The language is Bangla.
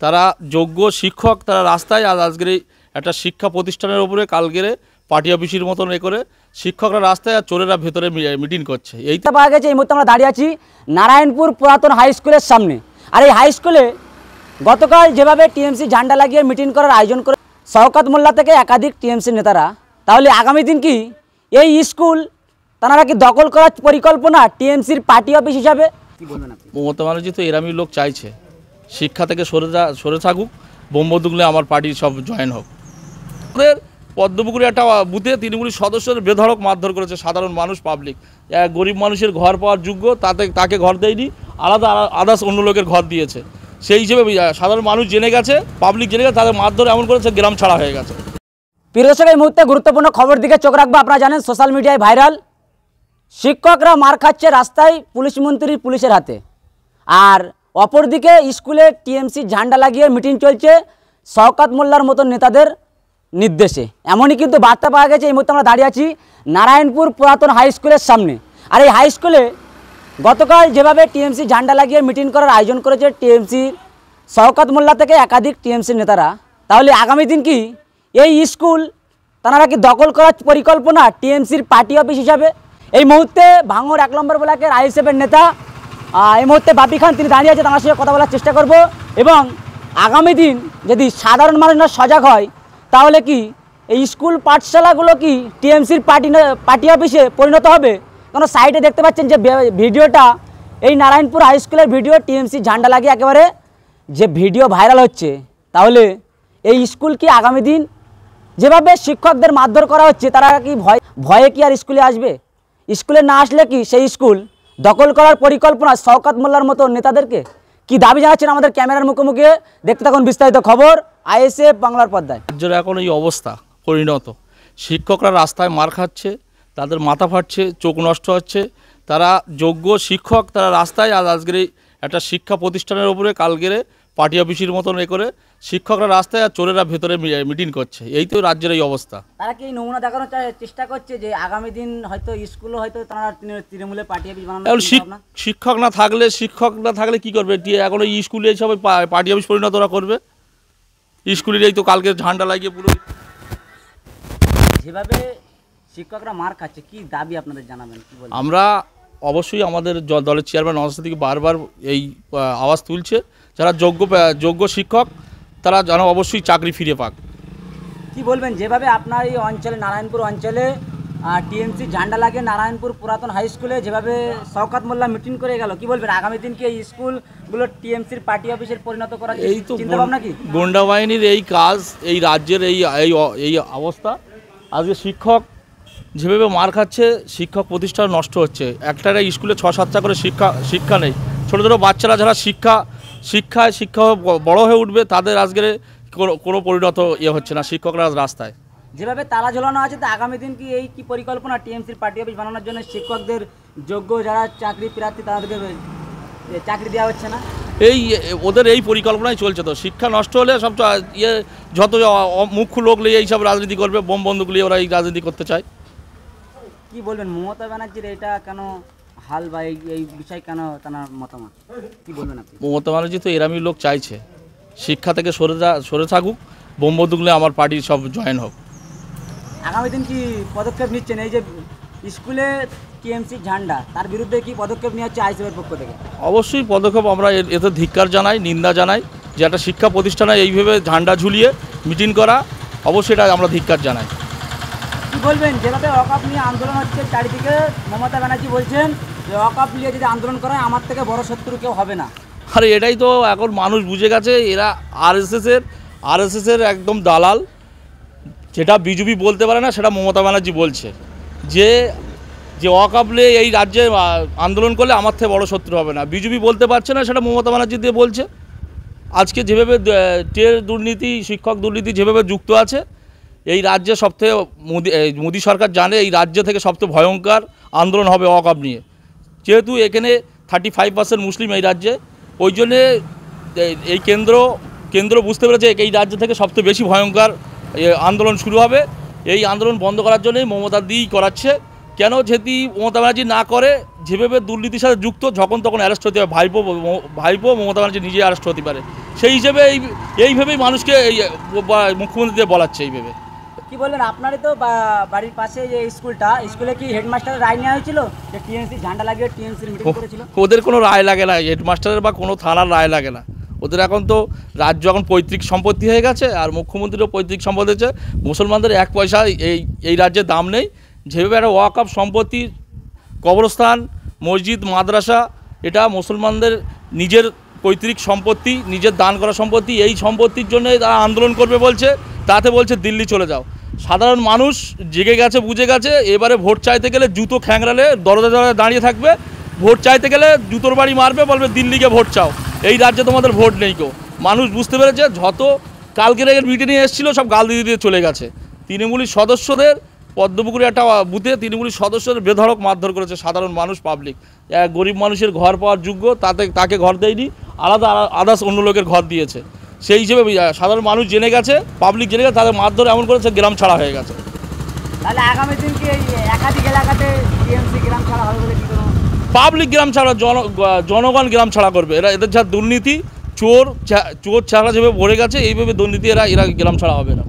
তারা যোগ্য শিক্ষক, তারা রাস্তায় আজকের একটা শিক্ষা প্রতিষ্ঠানের উপরে কালকেরে পার্টি অফিসের মতন করে শিক্ষকরা রাস্তায় আর চোরেরা ভেতরে মিটিং করছে। এইটা পাওয়া গেছে। এই মুহূর্তে আমরা দাঁড়িয়ে আছি নারায়ণপুর পুরাতন হাই স্কুলের সামনে। আর এই হাই স্কুলে গতকাল যেভাবে টিএমসি ঝান্ডা লাগিয়ে মিটিং করার আয়োজন করে শওকত মোল্লা থেকে একাধিক টিএমসি নেতারা, তাহলে আগামী দিন কি এই স্কুল তারা কি দখল করার পরিকল্পনা টিএমসির পার্টি অফিস হিসাবে? কি বলবেন আপনি? মমতা ব্যানার্জি তো এরামই লোক চাইছে শিক্ষা থেকে সরে থাকুক, বোমবন্দুকলে আমার পার্টি সব জয়েন হোক। ওদের পদ্মপুকুরে একটা বুথে তৃণমূলের সদস্যদের বেধড়ক মারধর করেছে সাধারণ মানুষ, পাবলিক। গরিব মানুষের ঘর পাওয়ার যোগ্য তাকে ঘর দেয়নি, আদার্স অন্য লোকের ঘর দিয়েছে। সেই হিসেবে সাধারণ মানুষ জেনে গেছে, পাবলিক জেনে গেছে, তাদের মারধর এমন করেছে গ্রাম ছাড়া হয়ে গেছে। প্রিয় দর্শক, এই মুহূর্তে গুরুত্বপূর্ণ খবর দিকে চোখ রাখবো। আপনারা জানেন সোশ্যাল মিডিয়ায় ভাইরাল শিক্ষকরা মার খাচ্ছে রাস্তায় পুলিশের হাতে, আর অপরদিকে স্কুলে টিএমসি ঝান্ডা লাগিয়ে মিটিং চলছে শওকত মোল্লার মতন নেতাদের নির্দেশে। এমনই কিন্তু বার্তা পাওয়া গেছে। এই মুহূর্তে আমরা দাঁড়িয়ে আছি নারায়ণপুর পুরাতন হাই স্কুলের সামনে। আর এই হাই স্কুলে গতকাল যেভাবে টিএমসি ঝান্ডা লাগিয়ে মিটিং করার আয়োজন করেছে টিএমসির শওকত মোল্লা থেকে একাধিক টিএমসি নেতারা, তাহলে আগামী দিন কি এই স্কুল তারা কি দখল করার পরিকল্পনা টিএমসির পার্টি অফিস হিসাবে? এই মুহূর্তে ভাঙড় 1 নম্বর ব্লকের আইএসএফের নেতা এই মুহূর্তে বাপি খান, তিনি দাঁড়িয়ে আছে, তার সঙ্গে কথা বলার চেষ্টা করব। এবং আগামী দিন যদি সাধারণ মানুষ না সজাগ হয়, তাহলে কি এই স্কুল পাঠশালাগুলো কি টিএমসির পার্টি অফিসে পরিণত হবে? কারণ সাইডে দেখতে পাচ্ছেন যে ভিডিওটা, এই নারায়ণপুর হাই স্কুলের ভিডিও, টিএমসি ঝান্ডা লাগিয়ে একেবারে যে ভিডিও ভাইরাল হচ্ছে, তাহলে এই স্কুল কি আগামী দিন যেভাবে শিক্ষকদের মারধর করা হচ্ছে, তারা কি ভয়ে কি আর স্কুলে আসবে? স্কুলে না আসলে কি সেই স্কুল দখল করার পরিকল্পনা শওকত মোল্লার মতো নেতাদেরকে? কি দাবি জানাচ্ছেন আমাদের ক্যামেরার মুখোমুখি? দেখতে থাকুন বিস্তারিত খবর আইএসএফ বাংলার পর্দায়। রাজ্যের এখন এই অবস্থা পরিণত, শিক্ষকরা রাস্তায় মার খাচ্ছে, তাদের মাথা ফাটছে, চোখ নষ্ট হচ্ছে। তারা যোগ্য শিক্ষক, তারা রাস্তায় আজকের একটা শিক্ষা প্রতিষ্ঠানের উপরে কালকেরে পার্টি অফিসের মতন করে শিক্ষকরা রাস্তায় আর চোরেরা ভেতরে মিটিং করছে। এই তো রাজ্যের এই অবস্থা। তারা কি নমুনা দেখানোর চেষ্টা করছে যে আগামী দিন হয়তো স্কুলও হয়তো তারা তৃণমূলের পার্টি অফিস বানানোর? শিক্ষক না থাকলে কি করবে? এখন এই স্কুলে এই সবাই পার্টি অফিস পরিণত ওরা করবে। স্কুলের এই তো কালকে ঝান্ডা লাগিয়ে পুরো যেভাবে শিক্ষকরা মার খাচ্ছে, কি দাবি আপনাদের জানাবেন? কি বলবেন? আমরা অবশ্যই আমাদের দলের চেয়ারম্যান অবস্থা থেকে বারবার এই আওয়াজ তুলছে, যারা যোগ্য শিক্ষক তারা যেন অবশ্যই চাকরি ফিরে পাক। কি বলবেন যেভাবে আপনার এই অঞ্চলে, নারায়ণপুর অঞ্চলে টিএমসি ঝান্ডা লাগিয়ে নারায়ণপুর পুরাতন হাই স্কুলে যেভাবে শওকত মোল্লা মিটিং করে গেল, কি বলবেন আগামী দিন কি এই স্কুলগুলো টিএমসির পার্টি অফিসে পরিণত করার এই তো চিন্তাভাবনা কি? গুন্ডা বাহিনীর এই কাজ, এই রাজ্যের এই অবস্থা। আজকে শিক্ষক যেভাবে মার খাচ্ছে, শিক্ষক প্রতিষ্ঠান নষ্ট হচ্ছে। একটা স্কুলে 6-7টা করে শিক্ষা নেই। ছোটো ছোটো বাচ্চারা যারা শিক্ষা বড় হয়ে উঠবে, তাদের আজকের কোনো পরিণত হচ্ছে না। শিক্ষকরা রাস্তায় যেভাবে তালা ঝোলানো আছে, তো আগামী দিন কি এই কি পরিকল্পনা টিএমসির পার্টি অফিস বানানোর জন্য? শিক্ষকদের যোগ্য যারা চাকরি প্রার্থী তাদেরকে চাকরি দেওয়া হচ্ছে না, ওদের এই পরিকল্পনাই চলছে। তো শিক্ষা নষ্ট হলে সব যত মুখ্য লোক নিয়ে এইসব রাজনীতি করবে, বোম বন্দুক নিয়ে ওরা এই রাজনীতি করতে চায়। কি বলবেন মমতা ব্যানার্জির এটা কেন হাল, বা এই বিষয় কেন তার মতামত, কি বলবেন আপনি? মমতা ব্যানার্জি তো এরামই লোক চাইছে শিক্ষা থেকে সরে থাকুক, বোম বন্দুকলে আমার পার্টি সব জয়েন হোক। আগামী দিন কি পদক্ষেপ নিচ্ছেন? এই যে স্কুলে টিএমসি ঝান্ডা, তার বিরুদ্ধে কি পদক্ষেপ নেওয়া হচ্ছে আইএসএফের পক্ষ থেকে? অবশ্যই পদক্ষেপ, আমরা এতে ধিক্কার জানাই, নিন্দা জানাই। যে একটা শিক্ষা প্রতিষ্ঠানে এইভাবে ঝান্ডা ঝুলিয়ে মিটিং করা, অবশ্যই এটা আমরা ধিক্কার জানাই। কি বলবেন যেভাবে ওয়াকফ নিয়ে আন্দোলন হচ্ছে চারিদিকে, মমতা ব্যানার্জি বলছেন যে ওয়াকফ নিয়ে যদি আন্দোলন করা হয়, আমার থেকে বড় শত্রু কেউ হবে না। আরে এটাই তো এখন মানুষ বুঝে গেছে, এরা আরএসএসের একদম দালাল। যেটা বিজেপি বলতে পারে না, সেটা মমতা ব্যানার্জি বলছে। যে ওয়াকফ নিয়ে এই রাজ্যে আন্দোলন করলে আমার থেকে বড় শত্রু হবে না, বিজেপি বলতে পারছে না, সেটা মমতা ব্যানার্জি দিয়ে বলছে। আজকে যেভাবে টের দুর্নীতি, শিক্ষক দুর্নীতি যেভাবে যুক্ত আছে, এই রাজ্যে সবথেকে মোদী সরকার জানে এই রাজ্য থেকে সবথেকে ভয়ঙ্কর আন্দোলন হবে ওয়াকফ নিয়ে। যেহেতু এখানে 35% মুসলিম এই রাজ্যে, ওই জন্যে এই কেন্দ্র বুঝতে পেরেছে এই রাজ্য থেকে সবথেকে বেশি ভয়ঙ্কর আন্দোলন শুরু হবে। এই আন্দোলন বন্ধ করার জন্যই মমতা দিই করাচ্ছে। কেন? যদি মমতা ব্যানার্জি না করে, যেভাবে দুর্নীতির সাথে যুক্ত, যখন তখন অ্যারেস্ট হতে হবে। ভাইপো মমতা ব্যানার্জি নিজে অ্যারেস্ট হতে পারে। সেই হিসেবে এইভাবেই মানুষকে মুখ্যমন্ত্রী বলাচ্ছে এইভাবে। কি বললেন, আপনারই তো বাড়ির পাশে যে স্কুলে কি হেডমাস্টারের রায় নেওয়া হয়েছিল যে টিএমসি ঝান্ডা লাগিয়ে টিএমসির মিটিং করেছিল? ওদের কোনো রায় লাগে না, হেডমাস্টারের বা কোনো থানার রায় লাগে না। ওদের এখন তো রাজ্য এখন পৈতৃক সম্পত্তি হয়ে গেছে, আর মুখ্যমন্ত্রীরও পৈতৃক সম্পত্তি হয়েছে। মুসলমানদের এক পয়সা এই রাজ্যে দাম নেই। যেভাবে একটা ওয়াকফ সম্পত্তি, কবরস্থান, মসজিদ, মাদ্রাসা, এটা মুসলমানদের নিজের পৈতৃক সম্পত্তি, নিজের দান করা সম্পত্তি। এই সম্পত্তির জন্য তারা আন্দোলন করবে বলছে, তাতে বলছে দিল্লি চলে যাও। সাধারণ মানুষ জেগে গেছে, বুঝে গেছে। এবারে ভোট চাইতে গেলে জুতো খ্যাংরালে দরজা দরজা দাঁড়িয়ে থাকবে। ভোট চাইতে গেলে জুতোর বাড়ি মারবে, বলবে দিল্লিকে ভোট চাও, এই রাজ্যে তোমাদের ভোট নেই কেউ। মানুষ বুঝতে পেরেছে। যত কালকের মিটিংয়ে এসেছিলো সব গাল দিয়ে দিয়ে চলে গেছে। তৃণমূলী সদস্যদের পদ্মপুকুরে একটা বুথে তৃণমূলী সদস্যদের বেধড়ক মারধর করেছে সাধারণ মানুষ, পাবলিক। গরিব মানুষের ঘর পাওয়ার যোগ্য তাকে ঘর দেয়নি, আলাদা আদার্স অন্য লোকের ঘর দিয়েছে। সেই হিসেবে সাধারণ মানুষ জেনে গেছে, পাবলিক জেনে গেছে, তাদের মারধর এমন করেছে গ্রাম ছাড়া হয়ে গেছে। তাহলে আগামী দিন কি একাধিক এলাকাতে টিএমসি গ্রাম ছাড়া হবে বলে কি কোনো? পাবলিক গ্রাম ছাড়া, জনগণ গ্রাম ছাড়া করবে। এদের যা দুর্নীতি, চোর ছাড়া যেভাবে ভরে গেছে, এইভাবে দুর্নীতি এরা গ্রাম ছাড়া হবে না।